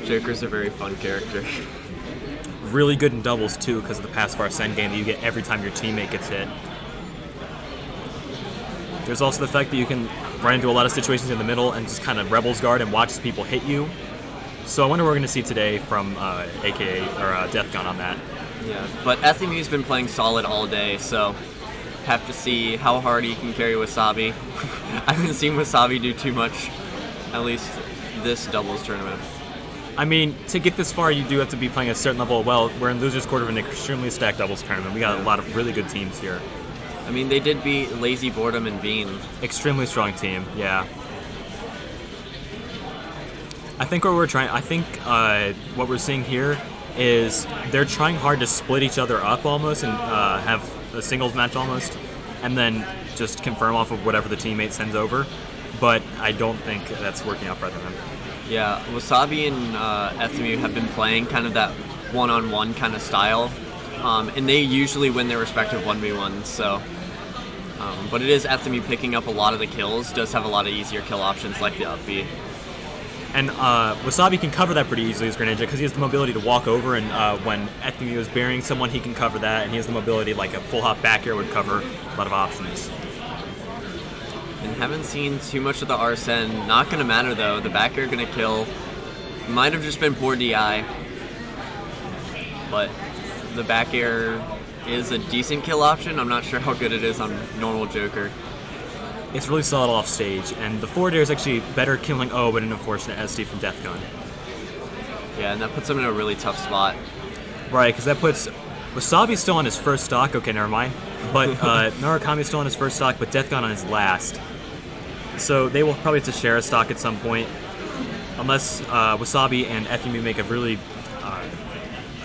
Joker's a very fun character. Really good in doubles, too, because of the pass far send game that you get every time your teammate gets hit. There's also the fact that you can run into a lot of situations in the middle and just kind of Rebels Guard and watch people hit you. So I wonder what we're going to see today from AKA or Death Gun on that. Yeah, but Efthymew been playing solid all day, so have to see how hard he can carry Wasabi. I haven't seen Wasabi do too much, at least this doubles tournament. I mean, to get this far, you do have to be playing a certain level. Well, we're in loser's quarter of an extremely stacked doubles tournament. We got a lot of really good teams here. I mean, they did beat Lazy Boredom and Bean. Extremely strong team, yeah. I think what we're seeing here is they're trying hard to split each other up almost and have a singles match almost, and then just confirm off of whatever the teammate sends over. But I don't think that's working out for them. Yeah, Wasabi and Efthymew have been playing kind of that one-on-one kind of style, and they usually win their respective 1v1s. So, but it is Efthymew picking up a lot of the kills. Does have a lot of easier kill options like the up B. And Wasabi can cover that pretty easily as Greninja because he has the mobility to walk over, and when Efthymew is burying someone, he can cover that, and he has the mobility like a full hop back air would cover a lot of options. And haven't seen too much of the Arsene. Not going to matter though. The back air going to kill. Might have just been poor DI. But the back air is a decent kill option. I'm not sure how good it is on normal Joker. It's really solid off stage, and the forward air is actually better killing but an unfortunate SD from Death Gun. Yeah, and that puts him in a really tough spot. Right, because that puts Wasabi still on his first stock. Okay, never mind. But Narukami is still on his first stock, but Death Gun on his last. So they will probably have to share a stock at some point, unless Wasabi and Efthymew make a really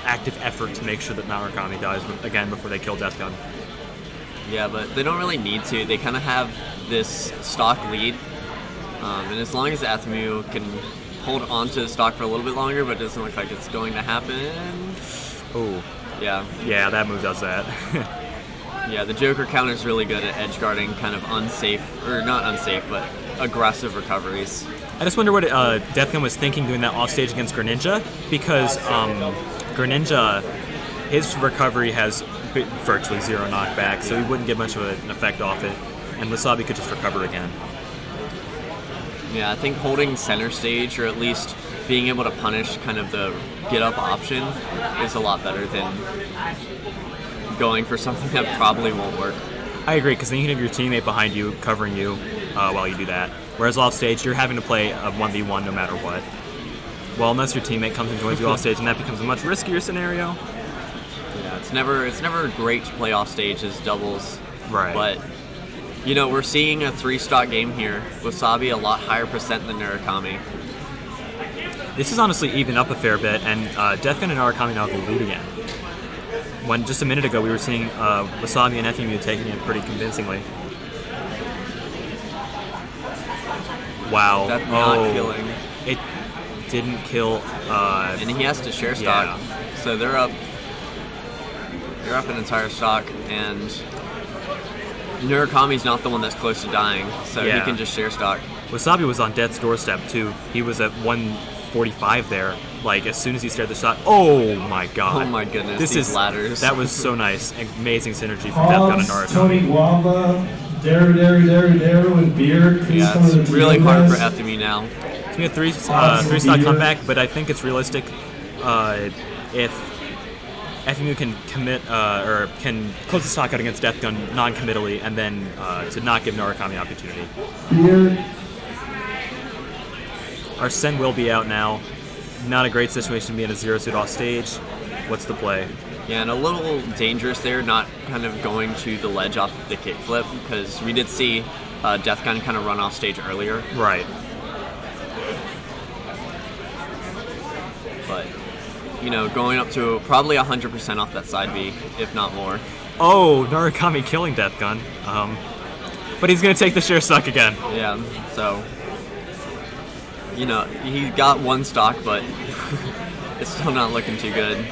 active effort to make sure that Narukami dies again before they kill Death Gun. Yeah, but they don't really need to. They kind of have this stock lead, and as long as Efthymew can hold on to the stock for a little bit longer, but it doesn't look like it's going to happen. Oh. Yeah. Yeah, that move does that. Yeah, the Joker counter is really good at edge guarding kind of unsafe, or not unsafe, but aggressive recoveries. I just wonder what Death Gun was thinking doing that offstage against Greninja, because Greninja, his recovery has virtually zero knockback, so he wouldn't get much of an effect off it, and Wasabi could just recover again. Yeah, I think holding center stage, or at least being able to punish kind of the get-up option, is a lot better than going for something that probably won't work. I agree, because then you can have your teammate behind you, covering you while you do that. Whereas off stage, you're having to play a 1v1 no matter what. Well, unless your teammate comes and joins you off stage, and that becomes a much riskier scenario. Yeah, it's never great to play off stage as doubles. Right. But, you know, we're seeing a 3-stock game here. Wasabi a lot higher percent than Narukami. This is honestly even up a fair bit, and Death Gun and Narukami now have the lead again. When just a minute ago we were seeing Wasabi and Efthymew taking it pretty convincingly. Wow. That's not killing. It didn't kill. And he has to share stock. Yeah. So they're up an entire stock, and Narukami's not the one that's close to dying, so he can just share stock. Wasabi was on death's doorstep too. He was at 145 there. Like as soon as he started the shot. Oh my god. Oh my goodness. These ladders. That was so nice. Amazing synergy from Death Gun and Narukami. Tony Guava, Daru with beer. Yeah, it's really hard for Efthymew now. It's gonna be a three-stock comeback, but I think it's realistic if Efthymew can commit or can close the stock out against Death Gun non-committally, and then to not give Narukami opportunity. Beer. Our Sen will be out now. Not a great situation to be in a zero suit off stage. What's the play? Yeah, and a little dangerous there, not kind of going to the ledge off of the kickflip, because we did see Death Gun kind of run off stage earlier. Right. But, you know, going up to probably 100% off that side B, if not more. Oh, Narukami killing Death Gun. But he's going to take the share stock again. Yeah, so, you know, he got one stock, but it's still not looking too good.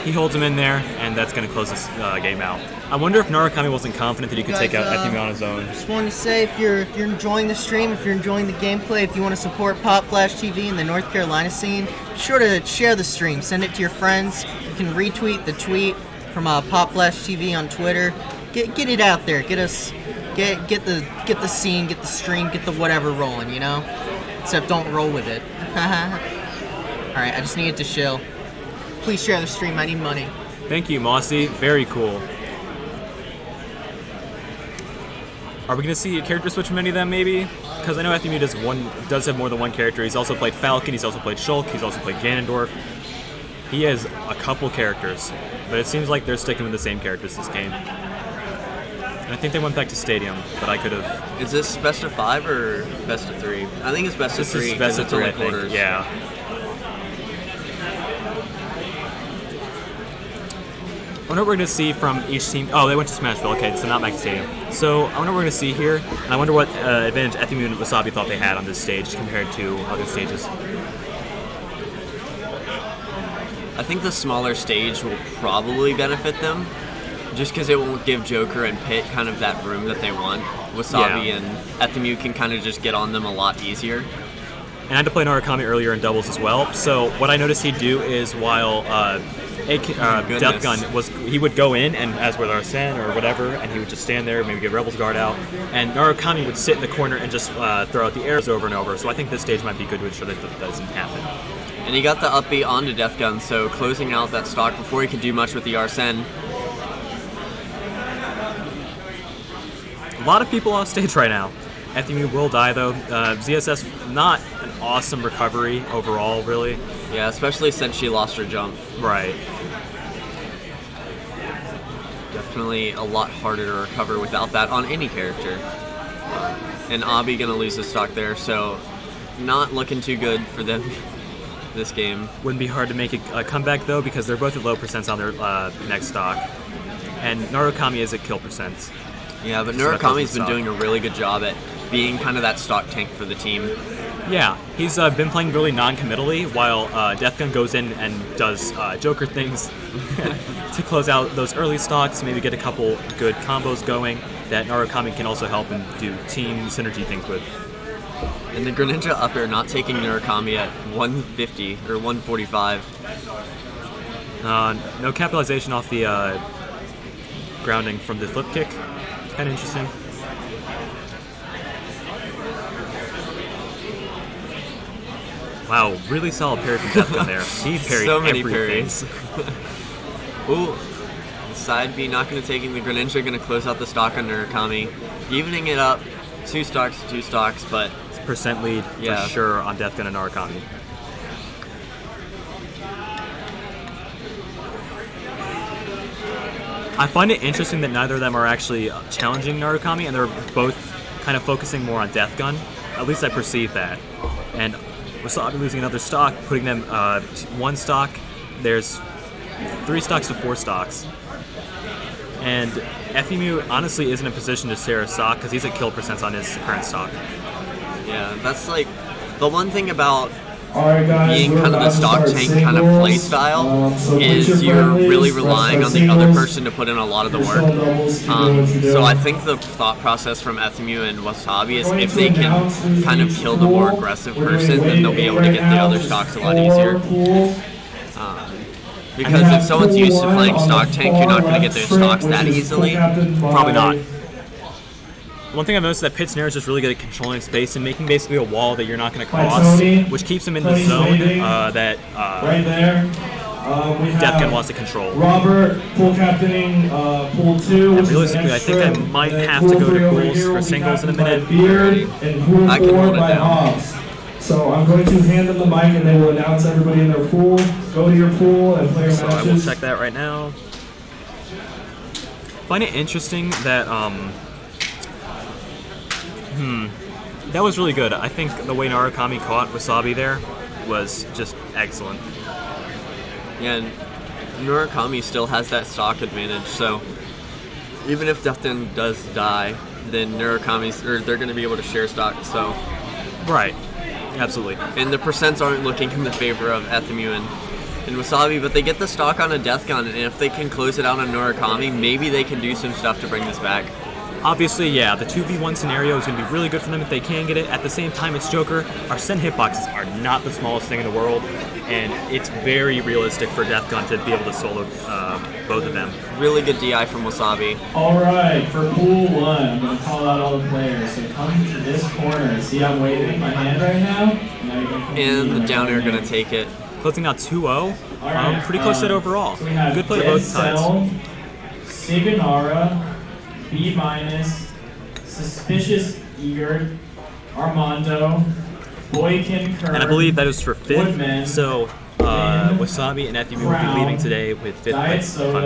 he holds him in there, and that's going to close this game out. I wonder if Narukami wasn't confident that he could take out Efthymew on his own. Just wanted to say, if you're enjoying the stream, if you're enjoying the gameplay, if you want to support Pop Flash TV and the North Carolina scene, be sure to share the stream. Send it to your friends. You can retweet the tweet from Pop Flash TV on Twitter. Get it out there. Get the scene, get the stream, get the whatever rolling. You know, except don't roll with it. All right, I just need it to chill. Please share the stream. I need money. Thank you, Mossy. Very cool. Are we going to see a character switch from any of them, maybe? Because I know Efthymew does have more than one character. He's also played Falcon, he's also played Shulk, he's also played Ganondorf. He has a couple characters, but it seems like they're sticking with the same characters this game. And I think they went back to Stadium, but I could have... Is this best of 5 or best of 3? I think it's best of 3. This is best of 3, I think. Yeah. I wonder what we're going to see from each team. Oh, they went to Smashville. Okay, so not back to Stadium. So I wonder what we're going to see here. And I wonder what advantage Efthymew and Wasabi thought they had on this stage compared to other stages. I think the smaller stage will probably benefit them, just because it won't give Joker and Pit kind of that room that they want. Wasabi and Efthymew can kind of just get on them a lot easier. And I had to play Narukami earlier in doubles as well. So what I noticed he'd do is while Death Gun he would go in and as with Arsene or whatever, and he would just stand there, maybe get Rebel's Guard out, and Narukami would sit in the corner and just throw out the arrows over and over. So I think this stage might be good to ensure that that doesn't happen. And he got the up B onto Death Gun, so closing out that stock before he could do much with the Arsene. A lot of people off stage right now. Efthymew will die though. ZSS, not an awesome recovery overall, really. Yeah, especially since she lost her jump. Right. Definitely a lot harder to recover without that on any character. And Abi gonna lose the stock there, so not looking too good for them this game. Wouldn't be hard to make a comeback though, because they're both at low percents on their next stock. And Narukami is at kill percents. Yeah, but Narukami's been doing a really good job at being kind of that stock tank for the team. Yeah, he's been playing really non-committally while Death Gun goes in and does Joker things to close out those early stocks, maybe get a couple good combos going that Narukami can also help and do team synergy things with. And the Greninja up air not taking Narukami at 150 or 145. No capitalization off the grounding from the flip kick. Kind of interesting. Wow, really solid parry from Death Gun there. He parried so many everything. parries. Ooh, side B not going to taking the Greninja, going to close out the stock on Narukami, evening it up, 2 stocks to 2 stocks, but it's percent lead for sure on Death Gun and Narukami. I find it interesting that neither of them are actually challenging Narukami, and they're both kind of focusing more on Death Gun. At least I perceive that. And Wasabi losing another stock, putting them 1 stock. There's 3 stocks to 4 stocks. And Efthymew honestly isn't in a position to share a stock because he's at kill percents on his current stock. Yeah, that's like the one thing about Guys, being kind of the stock tank kind of play style is you're really relying on the other person to put in a lot of the work. So I think the thought process from Efthymew and Wasabi is if they can kind of kill the more aggressive person, then they'll be able to get the other stocks a lot easier. Because if someone's used to playing stock tank, you're not going to get their stocks that easily. Probably not. One thing I've noticed is that Pit Snare is just really good at controlling space and making basically a wall that you're not going to cross, which keeps him in the zone that right there. Death Gun wants to control. Robert, pool captaining, pool 2. And realistically, I think I might have to go to Ghouls for singles in a minute. Beard, and pool I can 4 hold it by down. Hobbs. So I'm going to hand them the mic and they will announce everybody in their pool. Go to your pool and play your So matches. I will check that right now. Find it interesting that that was really good. I think the way Narukami caught Wasabi there was just excellent. Yeah, and Narukami still has that stock advantage, so even if Death Gun does die, then they're going to be able to share stock. So right, absolutely. and the percents aren't looking in the favor of Efthymew and in Wasabi, but they get the stock on a Death Gun, and if they can close it out on Narukami, maybe they can do some stuff to bring this back. Obviously, yeah, the 2v1 scenario is going to be really good for them if they can get it. At the same time, it's Joker. Our send hitboxes are not the smallest thing in the world, and it's very realistic for Death Gun to be able to solo both of them. Really good DI from Wasabi. All right, for pool 1, I'm going to call out all the players. So come to this corner. See, I'm waving my hand right now. Now you can And the down air going to take it. Closing out 2-0. Right, Pretty close set overall. So we have Good play to both sides. Siganara, B-, Suspicious Eager, Armando, Boykin Kerr, And I believe that is for 5th. Woodman, So Wasabi and Efthymew will be leaving today with 5th Diet place. Soda.